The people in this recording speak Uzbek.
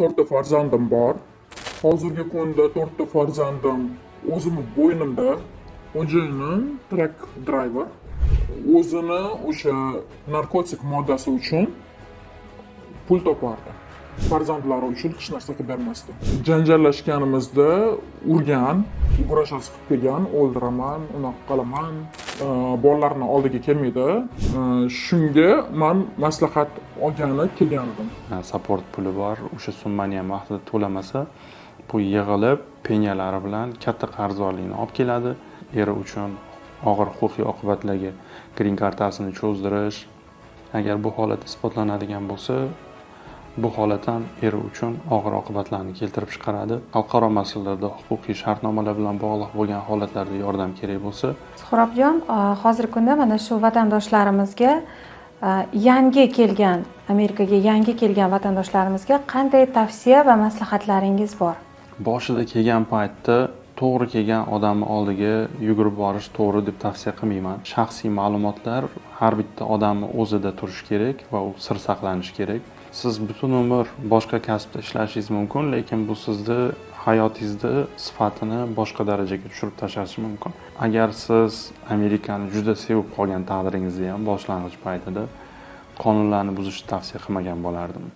to'rtta farzandim bor. Hozirgi kunda to'rtta farzandim o'zimni bo'ynimda. Xo'jayinim truck driver. O'zini o'sha narkotik moddasi uchun pul topardi. Farzandlari uchun hech narsa qilib bermasdi. Janjallashganimizda urgan, ugrashasi qilib kelgan, o'ldiraman, unaqa qilaman, bolalarni oldiga kelmaydi. Shunga men maslahat olgani kelgandim. Support puli bor, o'sha summani ham vaqtida to'lamasa, bu yig'ilib penyalari bilan katta qarzdorlikni olib keladi. Eri uchun og'ir huquqiy oqibatlarga green kartasini cho'zdirish. Agar bu holat isbotlanadigan bo'lsa, bu holat ham eri uchun og'ir oqibatlarni keltirib chiqaradi. Xalqaro masalalarda huquqiy shartnomalar bilan bog'liq bo'lgan holatlarda yordam kerak bo'lsa, Suhrobjon, hozirgi kunda mana shu vatandoshlarimizga Amerikaga yangi kelgan vatandoshlarimizga qanday tavsiya va maslahatlaringiz bor? boshida kelgan paytda to'g'ri kelgan odamni oldiga yugurib borish to'g'ri deb tavsiya qilmayman. Shaxsiy ma'lumotlar har bitta odamni o'zida turishi kerak va u sir saqlanishi kerak. Siz butun umr boshqa kasbda ishlashingiz mumkin, lekin bu sizni hayotingizni sifatini boshqa darajaga tushirib tashlashi mumkin. Agar siz Amerikani juda sevib qolgan taqdiringizda ham boshlang'ich paytida qonunlarni buzishni tavsiya qilmagan bo'lardim.